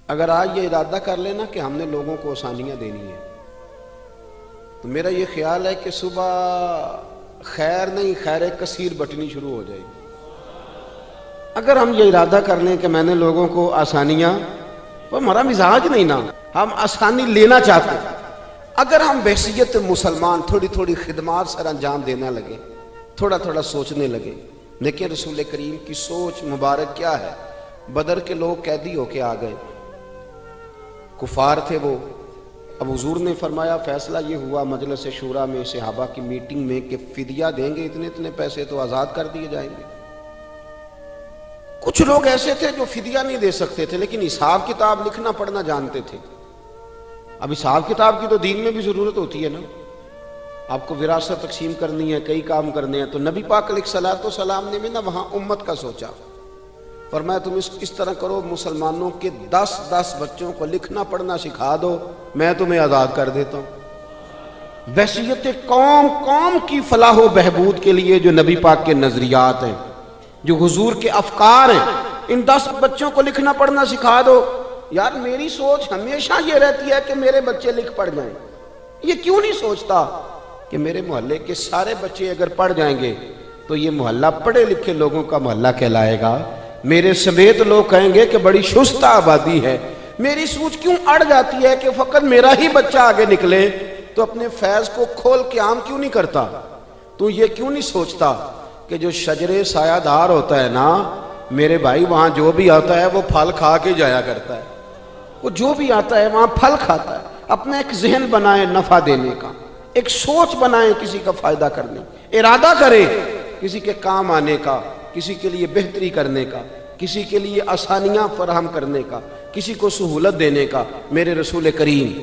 اگر آج یہ ارادہ کر لینا کہ ہم نے لوگوں کو آسانیاں دینی ہیں، تو میرا یہ خیال ہے کہ صبح خیر نہیں خیر کثیر بٹنی شروع ہو جائے گی۔ اگر ہم یہ ارادہ کر لیں کہ میں نے لوگوں کو آسانیاں، وہ ہمارا مزاج نہیں نا، ہم آسانی لینا چاہتے ہیں۔ اگر ہم بحیثیت مسلمان تھوڑی تھوڑی خدمات سر انجام دینا لگے، تھوڑا تھوڑا سوچنے لگے، دیکھیں رسول کریم کی سوچ مبارک کیا ہے۔ بدر کے لوگ قیدی ہو کے آ گئے، کفار تھے وہ۔ اب حضور نے فرمایا فیصلہ یہ ہوا مجلس شورا میں، صحابہ کی میٹنگ میں، کہ فدیہ دیں گے اتنے اتنے پیسے تو آزاد کر دیے جائیں گے۔ کچھ لوگ ایسے تھے جو فدیہ نہیں دے سکتے تھے لیکن حساب کتاب لکھنا پڑھنا جانتے تھے۔ اب حساب کتاب کی تو دین میں بھی ضرورت ہوتی ہے نا، آپ کو وراثت تقسیم کرنی ہے، کئی کام کرنے ہیں، تو نبی پاک علیہ الصلوۃ والسلام نے بھی نا وہاں امت کا سوچا۔ فرمایا تم اس طرح کرو، مسلمانوں کے 10 بچوں کو لکھنا پڑھنا سکھا دو، میں تمہیں آزاد کر دیتا ہوں۔ بحیثیت قوم کی فلاح و بہبود کے لیے جو نبی پاک کے نظریات ہیں، جو حضور کے افکار ہیں، ان 10 بچوں کو لکھنا پڑھنا سکھا دو۔ یار میری سوچ ہمیشہ یہ رہتی ہے کہ میرے بچے لکھ پڑھ جائیں۔ یہ کیوں نہیں سوچتا کہ میرے محلے کے سارے بچے اگر پڑھ جائیں گے تو یہ محلہ پڑھے لکھے لوگوں کا محلہ کہلائے گا، میرے سمیت لوگ کہیں گے کہ بڑی شستہ آبادی ہے۔ میری سوچ کیوں اڑ جاتی ہے کہ فقط میرا ہی بچہ آگے نکلے، تو اپنے فیض کو کھول کے عام کیوں نہیں کرتا؟ تو یہ کیوں نہیں سوچتا کہ جو شجر سایہ دار ہوتا ہے نا میرے بھائی، وہاں جو بھی آتا ہے وہ پھل کھا کے جایا کرتا ہے، وہ جو بھی آتا ہے وہاں پھل کھاتا ہے۔ اپنا ایک ذہن بنائیں نفع دینے کا، ایک سوچ بنائیں کسی کا فائدہ کرنے، ارادہ کریں کسی کے کام آنے کا، کسی کے لیے بہتری کرنے کا، کسی کے لیے آسانیاں فراہم کرنے کا، کسی کو سہولت دینے کا۔ میرے رسول کریم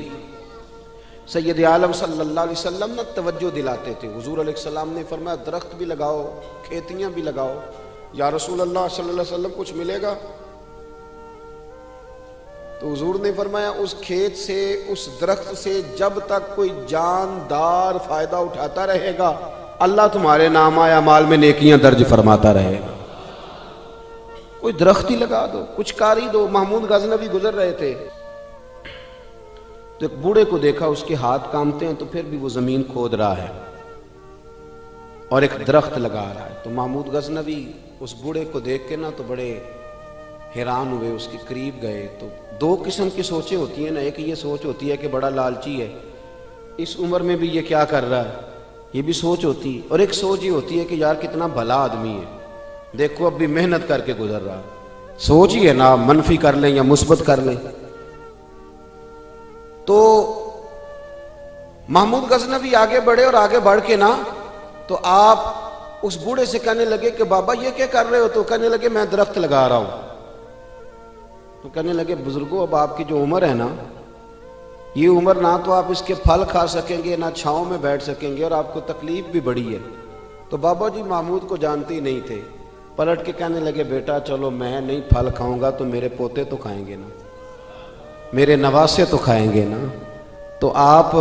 سید عالم صلی اللہ علیہ وسلم نے توجہ دلاتے تھے۔ حضور علیہ السلام نے فرمایا درخت بھی لگاؤ، کھیتیاں بھی لگاؤ۔ یا رسول اللہ صلی اللہ علیہ وسلم کچھ ملے گا؟ تو حضور نے فرمایا اس کھیت سے، اس درخت سے جب تک کوئی جاندار فائدہ اٹھاتا رہے گا، اللہ تمہارے نام اعمال میں نیکیاں درج فرماتا رہے گا۔ کوئی درخت ہی لگا دو، کچھ کاری دو۔ محمود غزنوی گزر رہے تھے تو ایک بوڑھے کو دیکھا، اس کے ہاتھ کامتے ہیں تو پھر بھی وہ زمین کھود رہا ہے اور ایک درخت لگا رہا ہے۔ تو محمود غزنوی اس بوڑھے کو دیکھ کے نا تو بڑے حیران ہوئے، اس کے قریب گئے۔ تو 2 قسم کی سوچیں ہوتی ہیں نا، ایک یہ سوچ ہوتی ہے کہ بڑا لالچی ہے، اس عمر میں بھی یہ کیا کر رہا ہے، یہ بھی سوچ ہوتی ہے۔ اور ایک سوچ یہ ہوتی ہے کہ یار کتنا بھلا آدمی ہے، دیکھو اب بھی محنت کر کے گزر رہا ہے۔ سوچ ہی ہے نا، منفی کر لیں یا مثبت کر لیں۔ تو محمود غزنوی آگے بڑھے اور آگے بڑھ کے نا تو آپ اس بوڑھے سے کہنے لگے کہ بابا یہ کیا کر رہے ہو؟ تو کہنے لگے میں درخت لگا رہا ہوں۔ تو کہنے لگے بزرگوں اب آپ کی جو عمر ہے نا، یہ عمر نہ تو آپ اس کے پھل کھا سکیں گے، نہ چھاؤں میں بیٹھ سکیں گے، اور آپ کو تکلیف بھی بڑی ہے۔ تو بابا جی محمود کو جانتے ہی نہیں تھے، پلٹ کے کہنے لگے بیٹا چلو میں نہیں پھل کھاؤں گا تو میرے پوتے تو کھائیں گے نا، میرے نواسے تو کھائیں گے نا، تو آپ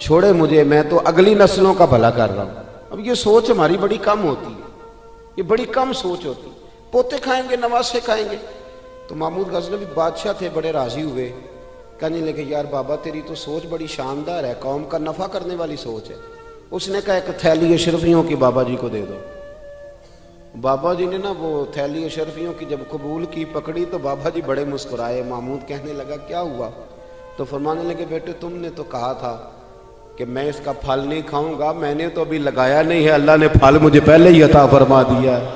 چھوڑے مجھے، میں تو اگلی نسلوں کا بھلا کر رہا ہوں۔ اب یہ سوچ ہماری بڑی کم ہوتی ہے، یہ بڑی کم سوچ ہوتی ہے، پوتے کھائیں گے نواسے کھائیں گے۔ تو محمود غزنوی بادشاہ تھے، بڑے راضی ہوئے، کہنے لگے یار بابا تیری تو سوچ بڑی شاندار ہے، قوم کا نفع کرنے والی سوچ ہے۔ اس نے کہا ایک تھیلی اشرفیوں کی بابا جی کو دے دو۔ بابا جی نے نا وہ تھیلی اشرفیوں کی جب قبول کی، پکڑی، تو بابا جی بڑے مسکرائے۔ محمود کہنے لگا کیا ہوا؟ تو فرمانے لگے بیٹے تم نے تو کہا تھا کہ میں اس کا پھل نہیں کھاؤں گا، میں نے تو ابھی لگایا نہیں ہے، اللہ نے پھل مجھے پہلے ہی عطا فرما دیا ہے۔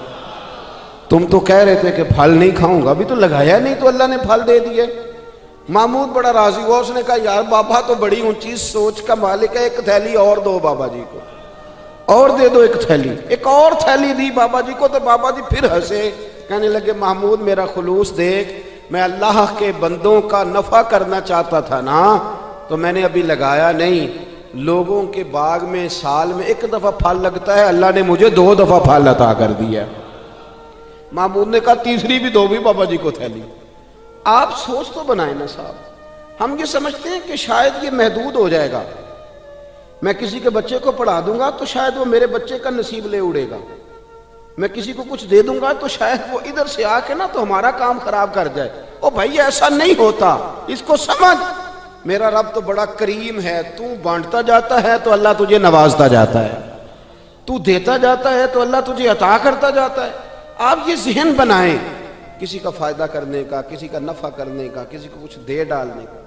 تم تو کہہ رہے تھے کہ پھل نہیں کھاؤں گا، ابھی تو لگایا نہیں تو اللہ نے پھل دے دیے۔ محمود بڑا راضی ہوا، اس نے کہا یار بابا تو بڑی اونچی سوچ کا مالک ہے، ایک تھیلی اور دو بابا جی کو، اور دے دو ایک تھیلی۔ ایک اور تھیلی دی بابا جی کو، تو بابا جی پھر ہنسے، کہنے لگے محمود میرا خلوص دیکھ، میں اللہ کے بندوں کا نفع کرنا چاہتا تھا نا، تو میں نے ابھی لگایا نہیں۔ لوگوں کے باغ میں سال میں 1 دفعہ پھل لگتا ہے، اللہ نے مجھے 2 دفعہ پھل عطا کر دیا۔ محمود نے کہا تیسری بھی دو بھی بابا جی کو تھیلی۔ آپ سوچ تو بنائیں نا صاحب، ہم یہ سمجھتے ہیں کہ شاید یہ محدود ہو جائے گا، میں کسی کے بچے کو پڑھا دوں گا تو شاید وہ میرے بچے کا نصیب لے اڑے گا، میں کسی کو کچھ دے دوں گا تو شاید وہ ادھر سے آ کے نا تو ہمارا کام خراب کر جائے۔ او بھائی ایسا نہیں ہوتا، اس کو سمجھ، میرا رب تو بڑا کریم ہے، تو بانٹتا جاتا ہے تو اللہ تجھے نوازتا جاتا ہے، تو دیتا جاتا ہے تو اللہ تجھے عطا کرتا جاتا ہے۔ آپ یہ ذہن بنائیں، کسی کا فائدہ کرنے کا، کسی کا نفع کرنے کا، کسی کو کچھ دے ڈالنے کا،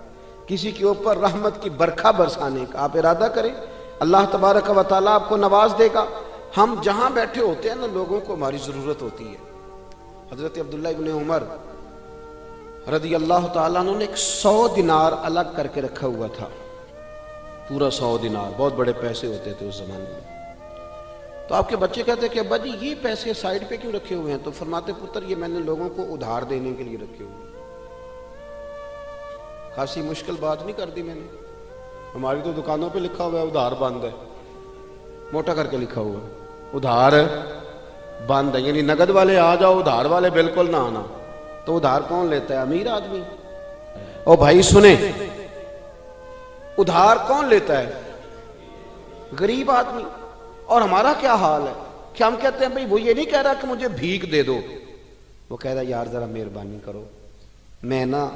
کسی کے اوپر رحمت کی برکھا برسانے کا آپ ارادہ کریں، اللہ تبارک و تعالیٰ آپ کو نواز دے گا۔ ہم جہاں بیٹھے ہوتے ہیں نا، لوگوں کو ہماری ضرورت ہوتی ہے۔ حضرت عبداللہ ابن عمر رضی اللہ تعالیٰ عنہ نے ایک 100 دینار الگ کر کے رکھا ہوا تھا، پورا 100 دینار، بہت بڑے پیسے ہوتے تھے اس زمانے میں۔ تو آپ کے بچے کہتے کہ ابا جی یہ پیسے سائیڈ پہ کیوں رکھے ہوئے ہیں؟ تو فرماتے پتر یہ میں نے لوگوں کو ادھار دینے کے لیے رکھے ہوئے ہیں۔ خاصی مشکل بات نہیں کر دی میں نے، ہماری تو دکانوں پہ لکھا ہوا ہے ادھار بند ہے، موٹا کر کے لکھا ہوا ہے ادھار بند ہے، یعنی نقد والے آ جاؤ، ادھار والے بالکل نہ آنا۔ تو ادھار کون لیتا ہے؟ امیر آدمی۔ او بھائی سنیں، ادھار کون لیتا ہے؟ غریب آدمی۔ اور ہمارا کیا حال ہے کہ ہم کہتے ہیں بھئی وہ یہ نہیں کہہ رہا کہ مجھے بھیک دے دو، وہ کہہ رہا یار ذرا مہربانی کرو، میں نا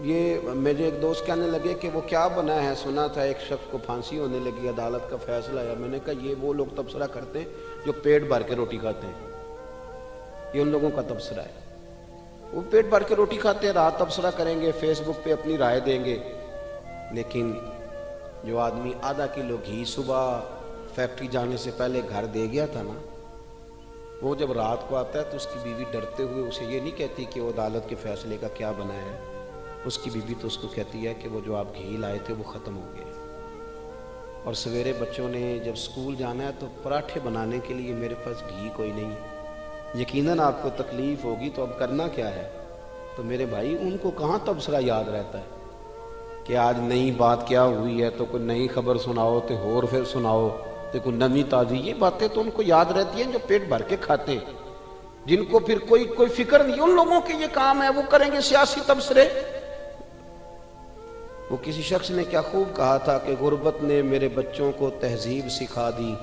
یہ میرے ایک دوست کہنے لگے کہ وہ کیا بنا ہے، سنا تھا ایک شخص کو پھانسی ہونے لگی، عدالت کا فیصلہ آیا۔ میں نے کہا یہ وہ لوگ تبصرہ کرتے ہیں جو پیٹ بھر کے روٹی کھاتے ہیں، یہ ان لوگوں کا تبصرہ ہے۔ وہ پیٹ بھر کے روٹی کھاتے ہیں، رات تبصرہ کریں گے، فیس بک پہ اپنی رائے دیں گے، لیکن جو آدمی آدھا کلو گھی صبح فیکٹری جانے سے پہلے گھر دے گیا تھا نا، وہ جب رات کو آتا ہے تو اس کی بیوی ڈرتے ہوئے اسے یہ نہیں کہتی کہ وہ عدالت کے فیصلے کا کیا بنا ہے، اس کی بیوی تو اس کو کہتی ہے کہ وہ جو آپ گھی لائے تھے وہ ختم ہو گئے۔ اور سویرے بچوں نے جب سکول جانا ہے تو پراٹھے بنانے کے لیے میرے پاس گھی کوئی نہیں، یقیناً آپ کو تکلیف ہوگی، تو اب کرنا کیا ہے؟ تو میرے بھائی ان کو کہاں تبصرہ یاد رہتا ہے کہ آج نئی بات کیا ہوئی ہے، تو کوئی نئی خبر سناؤ تو اور پھر سناؤ تو کوئی نمی تازی، یہ باتیں تو ان کو یاد رہتی ہیں جو پیٹ بھر کے کھاتے ہیں، جن کو پھر کوئی فکر نہیں۔ ان لوگوں کے یہ کام ہے، وہ کریں گے سیاسی تبصرے۔ وہ کسی شخص نے کیا خوب کہا تھا کہ غربت نے میرے بچوں کو تہذیب سکھا دی،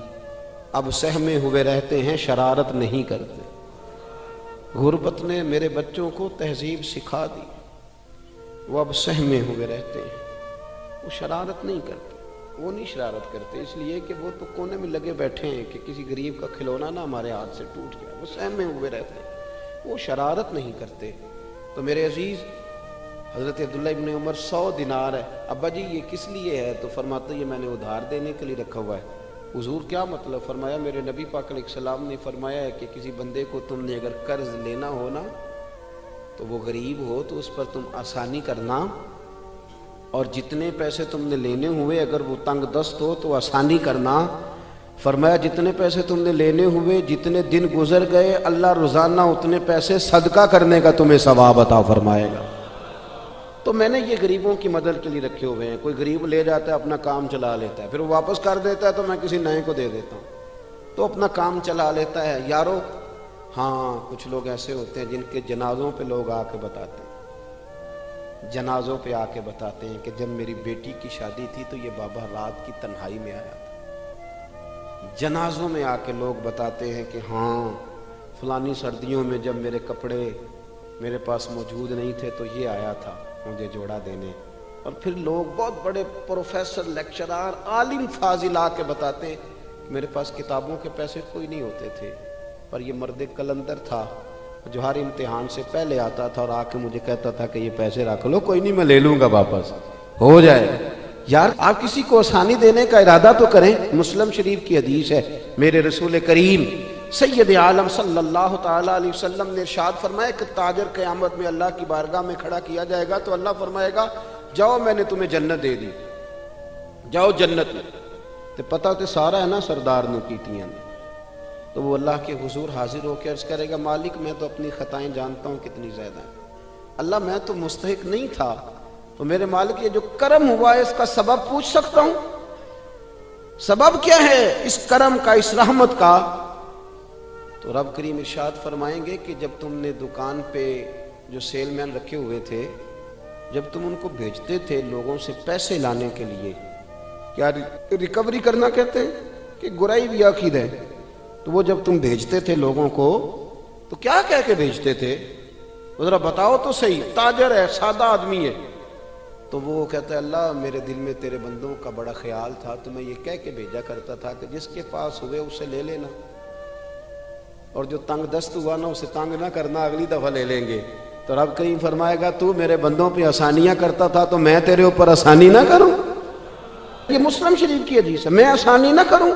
اب سہمے ہوئے رہتے ہیں شرارت نہیں کرتے۔ غربت نے میرے بچوں کو تہذیب سکھا دی، وہ اب سہمے ہوئے رہتے ہیں، وہ شرارت نہیں کرتے۔ وہ نہیں شرارت کرتے اس لیے کہ وہ تو کونے میں لگے بیٹھے ہیں کہ کسی غریب کا کھلونا نہ ہمارے ہاتھ سے ٹوٹ گیا، وہ سہمے ہوئے رہتے ہیں، وہ شرارت نہیں کرتے۔ تو میرے عزیز، حضرت عبداللہ ابن عمر 100 دینار ہے، ابا جی یہ کس لیے ہے؟ تو فرماتے یہ میں نے ادھار دینے کے لیے رکھا ہوا ہے۔ حضور کیا مطلب؟ فرمایا میرے نبی پاک علیہ السلام نے فرمایا ہے کہ کسی بندے کو تم نے اگر قرض لینا ہو نا، تو وہ غریب ہو تو اس پر تم آسانی کرنا، اور جتنے پیسے تم نے لینے ہوئے اگر وہ تنگ دست ہو تو آسانی کرنا۔ فرمایا جتنے پیسے تم نے لینے ہوئے، جتنے دن گزر گئے، اللہ روزانہ اتنے پیسے صدقہ کرنے کا تمہیں ثواب عطا فرمائے گا۔ تو میں نے یہ غریبوں کی مدد کے لیے رکھے ہوئے ہیں۔ کوئی غریب لے جاتا ہے اپنا کام چلا لیتا ہے، پھر وہ واپس کر دیتا ہے تو میں کسی نئے کو دے دیتا ہوں، تو اپنا کام چلا لیتا ہے۔ یارو ہاں کچھ لوگ ایسے ہوتے ہیں جن کے جنازوں پہ لوگ آ کے بتاتے ہیں، جنازوں پہ آ کے بتاتے ہیں کہ جب میری بیٹی کی شادی تھی تو یہ بابا رات کی تنہائی میں آیا تھا۔ جنازوں میں آ کے لوگ بتاتے ہیں کہ ہاں فلانی سردیوں میں جب میرے کپڑے میرے پاس موجود نہیں تھے تو یہ آیا تھا مجھے جوڑا دینے۔ اور پھر لوگ بہت بڑے پروفیسر، لیکچرار، عالم فاضل آ کے بتاتے ہیں کہ میرے پاس کتابوں کے پیسے کوئی نہیں ہوتے تھے، پر یہ مرد کلندر تھا جو ہر امتحان سے پہلے آتا تھا اور آ کے مجھے کہتا تھا کہ یہ پیسے رکھ لو، کوئی نہیں میں لے لوں گا واپس، ہو جائے۔ یار آپ کسی کو آسانی دینے کا ارادہ تو کریں۔ مسلم شریف کی حدیث ہے، میرے رسول کریم سید عالم صلی اللہ تعالیٰ علیہ وسلم نے ارشاد فرمایا کہ تاجر قیامت میں اللہ کی بارگاہ میں کھڑا کیا جائے گا تو اللہ فرمائے گا جاؤ میں نے تمہیں جنت دے دی، جاؤ جنت میں۔ تو پتہ تو سارا ہے نا سردار نے کیتیاں نے، تو وہ اللہ کے حضور حاضر ہو کے عرض کرے گا مالک میں تو اپنی خطائیں جانتا ہوں کتنی زیادہ ہیں، اللہ میں تو مستحق نہیں تھا، تو میرے مالک یہ جو کرم ہوا ہے اس کا سبب پوچھ سکتا ہوں؟ سبب کیا ہے اس کرم کا، اس رحمت کا؟ تو رب کریم ارشاد فرمائیں گے کہ جب تم نے دکان پہ جو سیل مین رکھے ہوئے تھے، جب تم ان کو بھیجتے تھے لوگوں سے پیسے لانے کے لیے، کیا ریکوری کرنا کہتے ہیں کہ گرائی بھی عقید ہے، تو وہ جب تم بھیجتے تھے لوگوں کو تو کیا کہہ کے بھیجتے تھے ذرا بتاؤ تو صحیح، تاجر ہے، سادہ آدمی ہے. تو وہ کہتا ہے اللہ میرے دل میں تیرے بندوں کا بڑا خیال تھا تو میں یہ کہہ کے بھیجا کرتا تھا کہ جس کے پاس ہوئے اسے لے لینا، اور جو تنگ دست ہوا نا اسے تنگ نہ کرنا، اگلی دفعہ لے لیں گے. تو رب کریم فرمائے گا تو میرے بندوں پہ آسانیاں کرتا تھا تو میں تیرے اوپر آسانی نہ کروں. یہ مسلم شریف کی حدیث ہے، میں آسانی نہ کروں.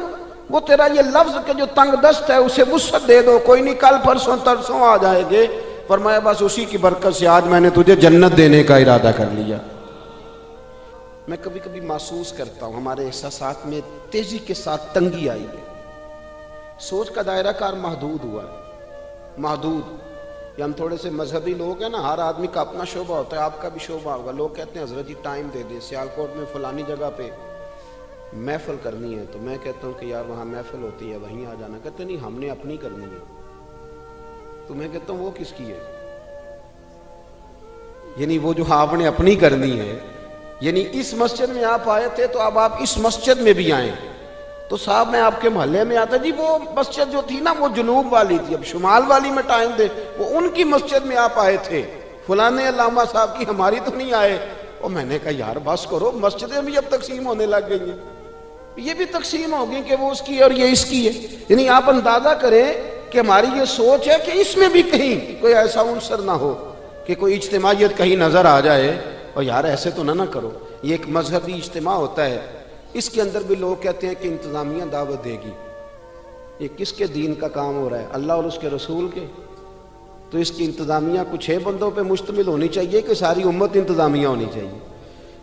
وہ تیرا یہ لفظ کہ جو تنگ دست ہے اسے وسعت دے دو، کوئی نہیں کل پرسوں ترسوں آ جائے گے. فرمایا بس اسی کی برکت سے آج میں نے تجھے جنت دینے کا ارادہ کر لیا. میں کبھی کبھی محسوس کرتا ہوں ہمارے احساسات میں تیزی کے ساتھ تنگی آئی ہے، سوچ کا دائرہ کار محدود ہوا ہے. محدود یہ ہم تھوڑے سے مذہبی لوگ ہیں نا، ہر آدمی کا اپنا شعبہ ہوتا ہے، آپ کا بھی شعبہ ہوگا. لوگ کہتے ہیں حضرت جی ٹائم دے دیں، سیالکوٹ میں فلانی جگہ پہ محفل کرنی ہے، تو میں کہتا ہوں کہ یار وہاں محفل ہوتی ہے وہیں آ جانا. کہتے نہیں ہم نے اپنی کرنی ہے. تو میں کہتا ہوں وہ کس کی ہے؟ یعنی وہ جو آپ نے اپنی کرنی ہے، یعنی اس مسجد میں آپ آئے تھے تو اب آپ اس مسجد میں بھی آئیں. تو صاحب میں آپ کے محلے میں آتا جی وہ مسجد جو تھی نا وہ جنوب والی تھی، اب شمال والی میں ٹائم دے، وہ ان کی مسجد میں آپ آئے تھے، فلانے علامہ صاحب کی، ہماری تو نہیں آئے. اور میں نے کہا یار بس کرو، مسجدیں بھی اب تقسیم ہونے لگ گئی ہیں، یہ بھی تقسیم ہوگی کہ وہ اس کی ہے اور یہ اس کی ہے. یعنی آپ اندازہ کریں کہ ہماری یہ سوچ ہے کہ اس میں بھی کہیں کوئی ایسا عنصر نہ ہو کہ کوئی اجتماعیت کہیں نظر آ جائے اور یار ایسے تو نہ کرو. یہ ایک مذہبی اجتماع ہوتا ہے، اس کے اندر بھی لوگ کہتے ہیں کہ انتظامیہ دعوت دے گی. یہ کس کے دین کا کام ہو رہا ہے؟ اللہ اور اس کے رسول کے. تو اس کی انتظامیہ کچھ 6 بندوں پہ مشتمل ہونی چاہیے کہ ساری امت انتظامیہ ہونی چاہیے.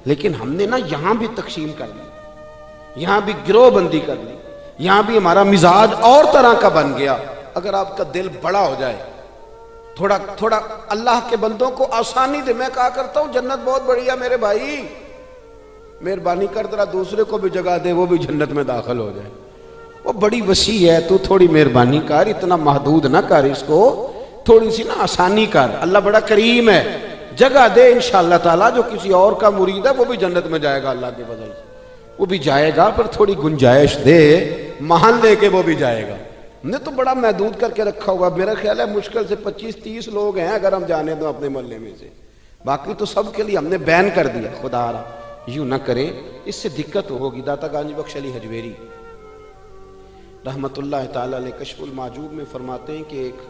لیکن ہم نے نا یہاں بھی تقسیم کر لی، یہاں بھی گروہ بندی کر لی، یہاں بھی ہمارا مزاج اور طرح کا بن گیا. اگر آپ کا دل بڑا ہو جائے، تھوڑا اللہ کے بندوں کو آسانی دے. میں کہا کرتا ہوں جنت بہت بڑی ہے میرے بھائی، مہربانی کر ذرا دوسرے کو بھی جگہ دے وہ بھی جنت میں داخل ہو جائے. وہ بڑی وسیع ہے، تو تھوڑی مہربانی کر، اتنا محدود نہ کر، اس کو تھوڑی سی نا آسانی کر. اللہ بڑا کریم ہے، جگہ دے انشاءاللہ تعالی. جو کسی اور کا مرید ہے وہ بھی جنت میں جائے گا اللہ کے فضل سے، وہ بھی جائے گا، پر تھوڑی گنجائش دے، محل لے کے وہ بھی جائے گا. ہم نے تو بڑا محدود کر کے رکھا ہوا. میرا خیال ہے مشکل سے 25-30 لوگ ہیں اگر ہم جانے دوں اپنے محلے میں سے، باقی تو سب کے لیے ہم نے بین کر دیا. خدا را یوں نہ کریں، اس سے دقت ہوگی. داتا گانجی بخش علی حجویری رحمت اللہ تعالی علیہ کشف المعجوب میں فرماتے ہیں کہ ایک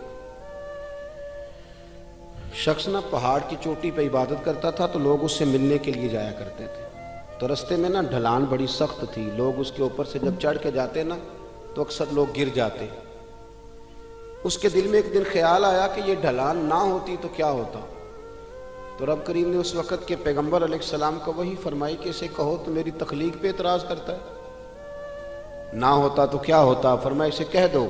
شخص نا پہاڑ کی چوٹی پہ عبادت کرتا تھا تو لوگ اس سے ملنے کے لیے جایا کرتے تھے. تو رستے میں نا ڈھلان بڑی سخت تھی، لوگ اس کے اوپر سے جب چڑھ کے جاتے نا تو اکثر لوگ گر جاتے. اس کے دل میں ایک دن خیال آیا کہ یہ ڈھلان نہ ہوتی تو کیا ہوتا. تو رب کریم نے اس وقت کے پیغمبر علیہ السلام کو وہی فرمائی کہ اسے کہو تو میری تخلیق پہ اعتراض کرتا ہے، نہ ہوتا تو کیا ہوتا. فرمایا اسے کہہ دو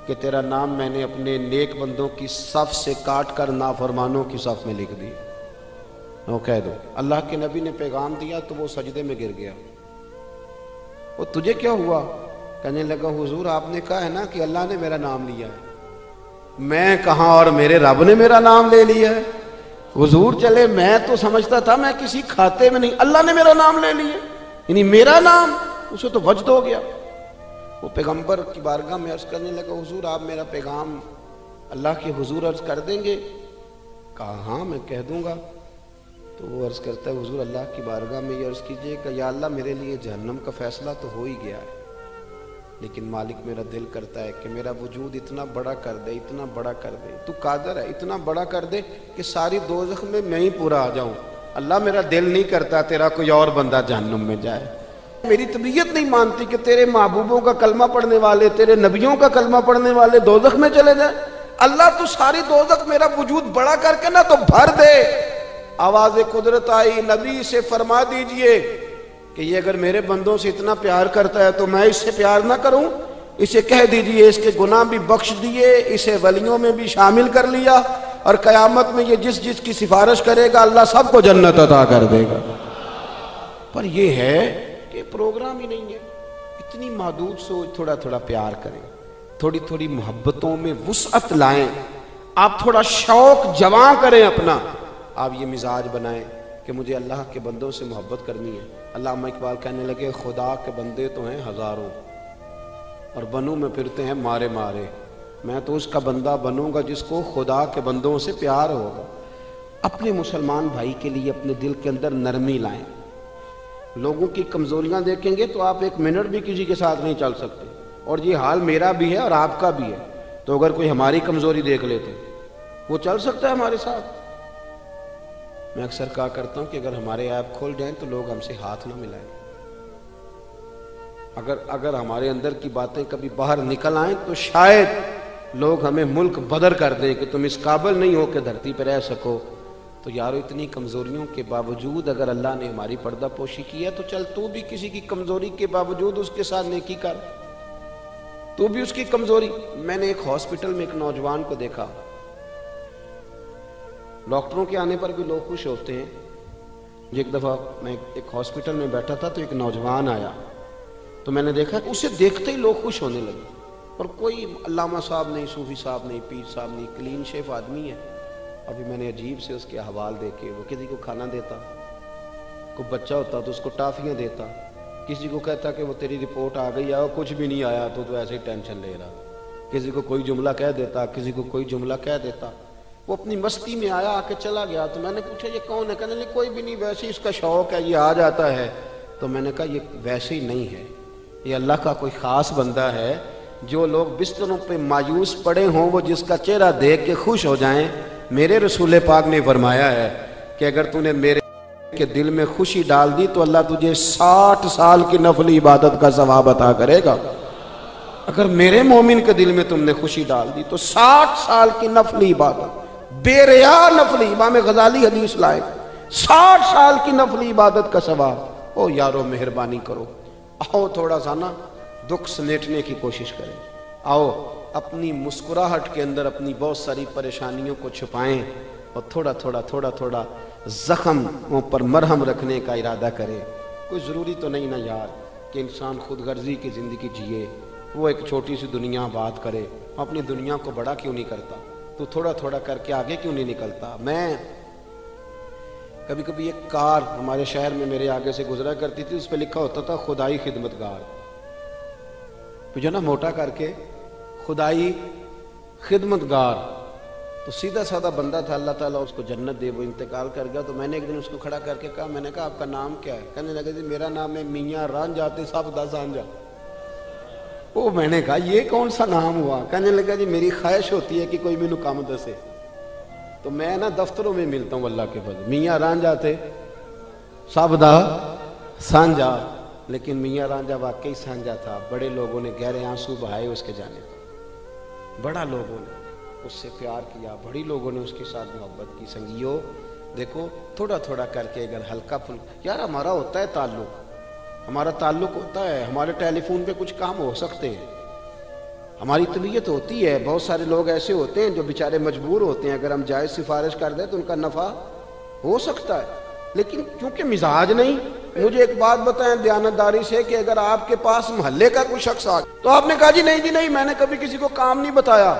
کہ تیرا نام میں نے اپنے نیک بندوں کی صف سے کاٹ کر نافرمانوں کی صف میں لکھ دی. وہ کہہ دو. اللہ کے نبی نے پیغام دیا تو وہ سجدے میں گر گیا. وہ تجھے کیا ہوا؟ کہنے لگا حضور آپ نے کہا ہے نا کہ اللہ نے میرا نام لیا ہے. میں کہاں اور میرے رب نے میرا نام لے لیا ہے. حضور چلے میں تو سمجھتا تھا میں کسی کھاتے میں نہیں، اللہ نے میرا نام لے لیا، یعنی میرا نام. اسے تو وجد ہو گیا. وہ پیغمبر کی بارگاہ میں عرض کرنے لگا حضور آپ میرا پیغام اللہ کے حضور عرض کر دیں گے؟ کہا ہاں میں کہہ دوں گا. تو وہ عرض کرتا ہے حضور اللہ کی بارگاہ میں یہ عرض کیجئے کہ یا اللہ میرے لیے جہنم کا فیصلہ تو ہو ہی گیا ہے، لیکن مالک میرا دل کرتا ہے کہ میرا وجود اتنا بڑا کر دے، اتنا بڑا کر دے. تو قادر ہے اتنا بڑا کر دے کہ ساری دوزخ میں ہی پورا آ جاؤں. اللہ میرا دل نہیں کرتا تیرا کوئی اور بندہ جہنم میں جائے. میری طبیعت نہیں مانتی کہ تیرے محبوبوں کا کلمہ پڑھنے والے، تیرے نبیوں کا کلمہ پڑھنے والے دوزخ میں چلے جائیں. اللہ تو ساری دوزخ میرا وجود بڑا کر کے نا تو بھر دے. آواز قدرت آئی، نبی سے فرما دیجئے کہ یہ اگر میرے بندوں سے اتنا پیار کرتا ہے تو میں اس سے پیار نہ کروں. اسے کہہ دیجئے اس کے گناہ بھی بخش دیے، اسے ولیوں میں بھی شامل کر لیا، اور قیامت میں یہ جس جس کی سفارش کرے گا اللہ سب کو جنت عطا کر دے گا. پر یہ ہے کہ پروگرام ہی نہیں ہے. اتنی محدود سوچ. تھوڑا تھوڑا پیار کریں، تھوڑی تھوڑی محبتوں میں وسعت لائیں. آپ تھوڑا شوق جواں کریں اپنا. آپ یہ مزاج بنائیں کہ مجھے اللہ کے بندوں سے محبت کرنی ہے. علامہ اقبال کہنے لگے خدا کے بندے تو ہیں ہزاروں اور بنوں میں پھرتے ہیں مارے مارے. میں تو اس کا بندہ بنوں گا جس کو خدا کے بندوں سے پیار ہوگا۔ اپنے مسلمان بھائی کے لیے اپنے دل کے اندر نرمی لائیں۔ لوگوں کی کمزوریاں دیکھیں گے تو آپ 1 منٹ بھی کسی کے ساتھ نہیں چل سکتے، اور یہ حال میرا بھی ہے اور آپ کا بھی ہے۔ تو اگر کوئی ہماری کمزوری دیکھ لیتے وہ چل سکتا ہے ہمارے ساتھ؟ میں اکثر کہا کرتا ہوں کہ اگر ہمارے عیب کھول جائیں تو لوگ ہم سے ہاتھ نہ ملائیں۔ اگر ہمارے اندر کی باتیں کبھی باہر نکل آئیں تو شاید لوگ ہمیں ملک بدر کر دیں کہ تم اس قابل نہیں ہو کہ دھرتی پہ رہ سکو۔ تو یارو اتنی کمزوریوں کے باوجود اگر اللہ نے ہماری پردہ پوشی کی ہے تو چل تو بھی کسی کی کمزوری کے باوجود اس کے ساتھ نیکی کر، تو بھی اس کی کمزوری۔ میں نے ایک ہاسپٹل میں ایک نوجوان کو دیکھا، ڈاکٹروں کے آنے پر بھی لوگ خوش ہوتے ہیں۔ ایک دفعہ میں ایک ہاسپٹل میں بیٹھا تھا تو ایک نوجوان آیا، تو میں نے دیکھا کہ اسے دیکھتے ہی لوگ خوش ہونے لگے، اور کوئی علامہ صاحب نہیں، صوفی صاحب نہیں، پیر صاحب نہیں، کلین شیف آدمی ہے۔ ابھی میں نے عجیب سے اس کے احوال دیکھے، وہ کسی کو کھانا دیتا، کوئی بچہ ہوتا تو اس کو ٹافیاں دیتا، کسی کو کہتا کہ وہ تیری رپورٹ آ گئی ہے اور کچھ بھی نہیں آیا تو ایسے ہی ٹینشن لے رہا، کسی کو کوئی جملہ کہہ دیتا، کسی کو کوئی جملہ کہہ دیتا۔ وہ اپنی مستی میں آیا، آ کے چلا گیا۔ تو میں نے پوچھا یہ کون ہے؟ کہنے لگے کوئی بھی نہیں، ویسے ہی اس کا شوق ہے، یہ آ جاتا ہے۔ تو میں نے کہا یہ ویسے ہی نہیں ہے، یہ اللہ کا کوئی خاص بندہ ہے۔ جو لوگ بستروں پہ مایوس پڑے ہوں وہ جس کا چہرہ دیکھ کے خوش ہو جائیں۔ میرے رسول پاک نے فرمایا ہے کہ اگر تو نے میرے کے دل میں خوشی ڈال دی تو اللہ تجھے 60 سال کی نفلی عبادت کا ثواب عطا کرے گا۔ اگر میرے مومن کے دل میں تم نے خوشی ڈال دی تو 60 سال کی نفلی عبادت، بے ریا نفلی، امام غزالی حدیث لائے، 60 سال کی نفلی عبادت کا ثواب۔ او یارو مہربانی کرو، آؤ تھوڑا سا نا دکھ سمیٹنے کی کوشش کریں، آؤ اپنی مسکراہٹ کے اندر اپنی بہت ساری پریشانیوں کو چھپائیں، اور تھوڑا تھوڑا زخموں پر مرہم رکھنے کا ارادہ کریں۔ کوئی ضروری تو نہیں نا یار کہ انسان خود غرضی کی زندگی جیے، وہ ایک چھوٹی سی دنیا بات کرے، اپنی دنیا کو بڑا کیوں نہیں کرتا؟ تو تھوڑا کر کے آگے کیوں نہیں نکلتا؟ میں کبھی کبھی ایک کار ہمارے شہر میں میرے آگے سے گزرا کرتی تھی، اس پہ لکھا ہوتا تھا خدائی خدمتگار، تو جو نا موٹا کر کے خدائی خدمتگار، تو سیدھا سادہ بندہ تھا، اللہ تعالیٰ اس کو جنت دے، وہ انتقال کر گیا۔ تو میں نے ایک دن اس کو کھڑا کر کے کہا، میں نے کہا آپ کا نام کیا ہے؟ کہنے لگا جی میرا نام ہے میاں رانجھا تے سب دا سانجھا۔ وہ میں نے کہا یہ کون سا نام ہوا؟ کہنے لگا جی میری خواہش ہوتی ہے کہ کوئی مینوں کام دسے، تو میں نا دفتروں میں ملتا ہوں اللہ کے فضل، میاں رانجھا تے سب دا سانجھا۔ لیکن میاں رانجھا واقعی سانجھا تھا، بڑے لوگوں نے گہرے آنسو بہائے اس کے جانے پر، بڑا لوگوں نے اس سے پیار کیا، بڑی لوگوں نے اس کے ساتھ محبت کی۔ سنگیو دیکھو تھوڑا کر کے اگر ہلکا پھلکا، یار ہمارا ہوتا ہے تعلق ہوتا ہے، ہمارے ٹیلی فون پہ کچھ کام ہو سکتے ہیں، ہماری طبیعت ہوتی ہے۔ بہت سارے لوگ ایسے ہوتے ہیں جو بیچارے مجبور ہوتے ہیں، اگر ہم جائز سفارش کر دیں تو ان کا نفع ہو سکتا ہے، لیکن کیونکہ مزاج نہیں۔ مجھے ایک بات بتائیں دیانتداری سے کہ اگر آپ کے پاس محلے کا کوئی شخص آ تو آپ نے کہا جی نہیں میں نے کبھی کسی کو کام نہیں بتایا،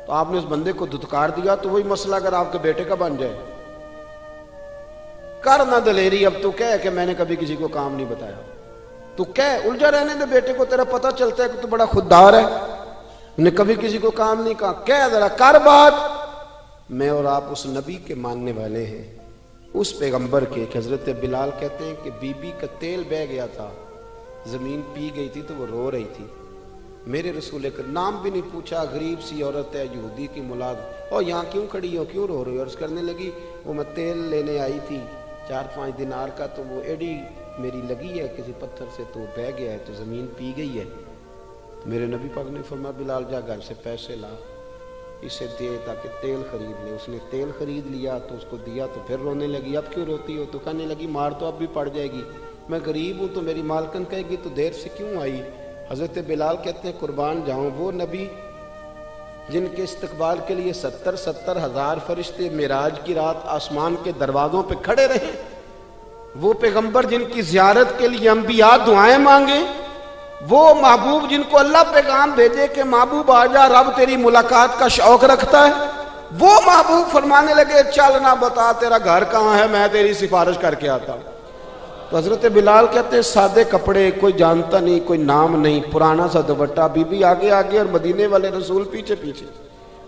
تو آپ نے اس بندے کو دھتکار دیا، تو وہی مسئلہ اگر آپ کے بیٹے کا بن جائے، کر نہ دلیری، اب تو کہہ کہ میں نے کبھی کسی کو کام نہیں بتایا، تو کہہ الجھا رہنے دے بیٹے کو، تیرا پتہ چلتا ہے کہ تو بڑا خوددار ہے، نے کبھی کسی کو کام نہیں کہا، کہہ ذرا کر بات۔ میں اور آپ اس نبی کے ماننے والے ہیں، اس پیغمبر کے کہ حضرت بلال کہتے ہیں کہ بی بی کا تیل بہہ گیا تھا، زمین پی گئی تھی تو وہ رو رہی تھی، میرے رسول کا نام بھی نہیں پوچھا، غریب سی عورت ہے یہودی کی مولاد، اور یہاں کیوں کھڑی ہو، کیوں رو رہی ہو؟ عرض کرنے لگی وہ میں تیل لینے آئی تھی 4-5 دینار کا، تو وہ ایڈی میری لگی ہے کسی پتھر سے تو بہہ گیا ہے تو زمین پی گئی ہے۔ میرے نبی پاک نے فرمایا بلال جا گھر سے پیسے لا، اسے دے تاکہ تیل خرید لے۔ اس نے تیل خرید لیا تو اس کو دیا، تو پھر رونے لگی، اب کیوں روتی ہو؟ تو کہنے لگی مار تو اب بھی پڑ جائے گی، میں غریب ہوں تو میری مالکن کہے گی تو دیر سے کیوں آئی؟ حضرت بلال کہتے ہیں قربان جاؤں وہ نبی جن کے استقبال کے لیے 70 ہزار فرشتے معراج کی رات آسمان کے دروازوں پہ کھڑے رہے، وہ پیغمبر جن کی زیارت کے لیے انبیاء دعائیں مانگے، وہ محبوب جن کو اللہ پیغام بھیجے کہ محبوب آ جا، رب تیری ملاقات کا شوق رکھتا ہے، وہ محبوب فرمانے لگے چل نہ بتا تیرا گھر کہاں ہے، میں تیری سفارش کر کے آتا ہوں۔ تو حضرت بلال کہتے ہیں سادے کپڑے، کوئی جانتا نہیں، کوئی نام نہیں، پرانا سا دوپٹہ، بی بی آگے آگے اور مدینے والے رسول پیچھے پیچھے،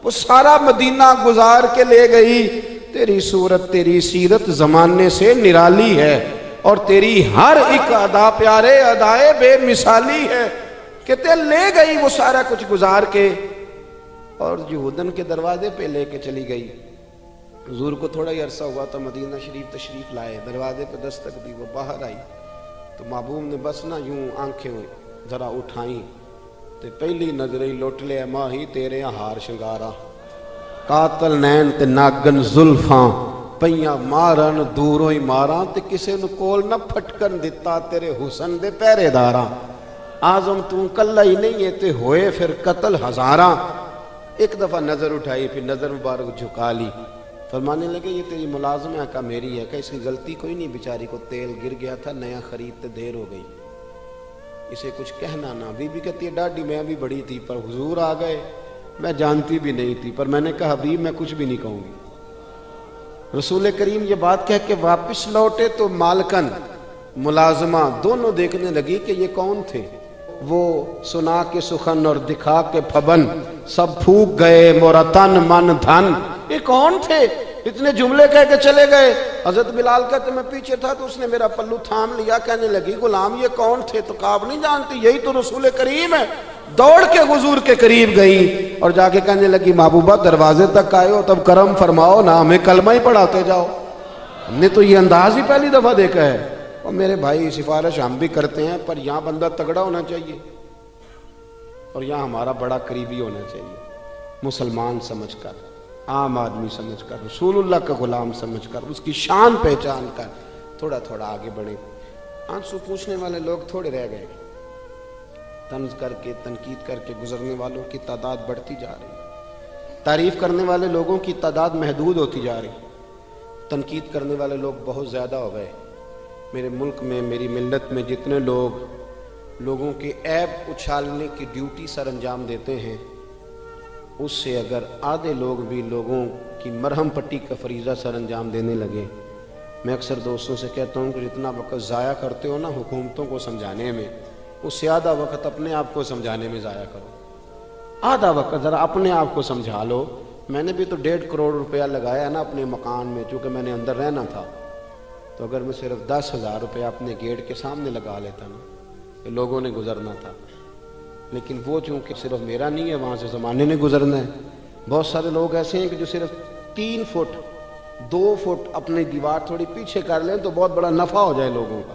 وہ سارا مدینہ گزار کے لے گئی۔ تیری صورت، تیری سیرت زمانے سے نرالی ہے، اور تیری ہر ایک ادا پیارے ادائے بے مثالی ہے۔ کہتے لے گئی وہ سارا کچھ گزار کے، اور یہودن کے دروازے پہ لے کے چلی گئی۔ حضور کو تھوڑا ہی عرصہ ہوا تو مدینہ شریف تشریف لائے، دروازے پہ دستک دی، وہ باہر آئی تو محبوب نے بس نہ یوں آنکھیں ذرا اٹھائیں تے پہلی نظر ہی لٹ لے ماہی تیرے ہار شنگارا، قاتل نین تے ناگن زلفاں پئیاں مارن دوروں ہی ماراں تے کسے نو کول نہ پھٹکن دتا تیرے حسن دے پہرے داراں، آزم تو کلہ ہی نہیں ہے تے ہوئے پھر قتل ہزاراں۔ ایک دفعہ نظر اٹھائی، پھر نظر مبارک جھکا لی، فرمانے لگے یہ تیری ملازم ہے، کہا میری ہے، کہ اس کی غلطی کوئی نہیں، بیچاری کو تیل گر گیا تھا، نیا خریدتے دیر ہو گئی، اسے کچھ کہنا نہ۔ بی بی کہتی ہے ڈاڈی میں بھی بڑی تھی پر حضور آ گئے، میں جانتی بھی نہیں تھی، پر میں نے کہا حبیب میں کچھ بھی نہیں کہوں گی۔ رسول کریم یہ بات کہہ کے واپس لوٹے تو مالکن ملازمہ دونوں دیکھنے لگی کہ یہ کون تھے۔ وہ سنا کے سخن اور دکھا کے پھبن، سب پھوک گئے مورا تن من دھن، یہ کون تھے؟ اتنے جملے کہہ کے چلے گئے۔ حضرت بلال کہتے میں پیچھے تھا تو اس نے میرا پلو تھام لیا، کہنے لگی غلام یہ کون تھے؟ تو کہا آپ نہیں جانتی، یہی تو رسول کریم ہے۔ دوڑ کے حضور کے قریب گئی اور جا کے کہنے لگی محبوبہ دروازے تک آئے ہو تب کرم فرماؤ نا، ہمیں کلمہ ہی پڑھاتے جاؤ، ہم نے تو یہ انداز ہی پہلی دفعہ دیکھا ہے۔ اور میرے بھائی سفارش ہم بھی کرتے ہیں، پر یہاں بندہ تگڑا ہونا چاہیے اور یہاں ہمارا بڑا قریبی ہونا چاہیے، مسلمان سمجھ کر، عام آدمی سمجھ کر، رسول اللہ کا غلام سمجھ کر، اس کی شان پہچان کر تھوڑا تھوڑا آگے بڑھیں۔ آنسو پوچھنے والے لوگ تھوڑے رہ گئے، طنز کر کے تنقید کر کے گزرنے والوں کی تعداد بڑھتی جا رہی، تعریف کرنے والے لوگوں کی تعداد محدود ہوتی جا رہی، تنقید کرنے والے لوگ بہت زیادہ ہو گئے۔ میرے ملک میں، میری ملت میں جتنے لوگوں کے عیب اچھالنے کی ڈیوٹی سر انجام دیتے ہیں، اس سے اگر آدھے لوگ بھی لوگوں کی مرہم پٹی کا فریضہ سر انجام دینے لگے، میں اکثر دوستوں سے کہتا ہوں کہ جتنا وقت ضائع کرتے ہو نا حکومتوں کو سمجھانے میں، اس سے آدھا وقت اپنے آپ کو سمجھانے میں ضائع کرو، آدھا وقت ذرا اپنے آپ کو سمجھا لو۔ میں نے بھی تو 1.5 کروڑ روپیہ لگایا نا اپنے مکان میں، چونکہ میں نے اندر رہنا تھا، تو اگر میں صرف 10,000 روپیہ اپنے گیٹ کے سامنے لگا لیتا نا، کہ لوگوں نے گزرنا تھا، لیکن وہ چونکہ صرف میرا نہیں ہے، وہاں سے زمانے نے گزرنا ہے۔ بہت سارے لوگ ایسے ہیں کہ جو صرف 3 فٹ 2 فٹ اپنی دیوار تھوڑی پیچھے کر لیں تو بہت بڑا نفع ہو جائے لوگوں کا،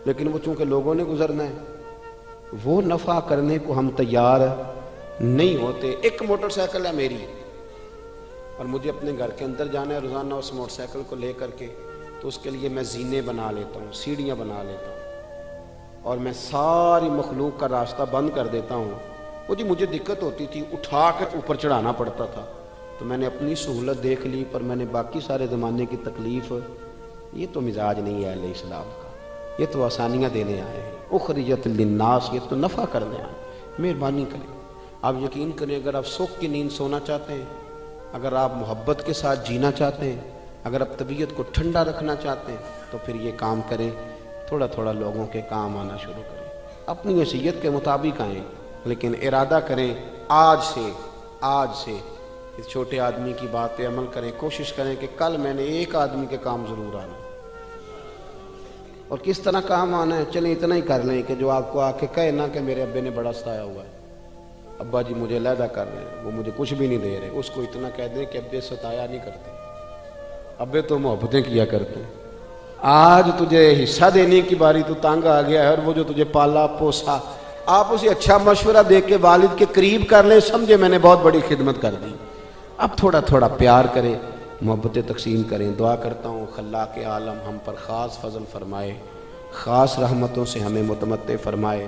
لیکن وہ چونکہ لوگوں نے گزرنا ہے، وہ نفع کرنے کو ہم تیار نہیں ہوتے۔ ایک موٹر سائیکل ہے میری اور مجھے اپنے گھر کے اندر جانا ہے روزانہ اس موٹر سائیکل کو لے کر کے، تو اس کے لیے میں زینے بنا لیتا ہوں، سیڑھیاں بنا لیتا ہوں، اور میں ساری مخلوق کا راستہ بند کر دیتا ہوں۔ وہ جی مجھے دقت ہوتی تھی، اٹھا کر اوپر چڑھانا پڑتا تھا، تو میں نے اپنی سہولت دیکھ لی، پر میں نے باقی سارے زمانے کی تکلیف، یہ تو مزاج نہیں ہے اہل اسلام کا، یہ تو آسانیاں دینے آئے ہیں، اخرجت للناس، یہ تو نفع کرنے آئے ہیں۔ مہربانی کریں، آپ یقین کریں، اگر آپ سکھ کی نیند سونا چاہتے ہیں، اگر آپ محبت کے ساتھ جینا چاہتے ہیں، اگر آپ طبیعت کو ٹھنڈا رکھنا چاہتے ہیں، تو پھر یہ کام کریں، تھوڑا تھوڑا لوگوں کے کام آنا شروع کریں، اپنی حیثیت کے مطابق آئیں، لیکن ارادہ کریں آج سے اس چھوٹے آدمی کی بات پہ عمل کریں، کوشش کریں کہ کل میں نے ایک آدمی کے کام ضرور آنا، اور کس طرح کام آنا ہے چلیں اتنا ہی کر لیں کہ جو آپ کو آ کے کہے نا کہ میرے ابے نے بڑا ستایا ہوا ہے، ابا جی مجھے علیحدہ کر رہے ہیں، وہ مجھے کچھ بھی نہیں دے رہے، اس کو اتنا کہہ دیں کہ ابے ستایا نہیں کرتے، ابے تو محبتیں کیا کرتے ہیں، آج تجھے حصہ دینے کی باری تو تنگ آ گیا ہے، اور وہ جو تجھے پالا پوسا، آپ اسے اچھا مشورہ دے کے والد کے قریب کر لیں، سمجھے میں نے بہت بڑی خدمت کر دی۔ اب تھوڑا تھوڑا پیار کریں، محبتیں تقسیم کریں۔ دعا کرتا ہوں خلاق عالم ہم پر خاص فضل فرمائے، خاص رحمتوں سے ہمیں متمتع فرمائے۔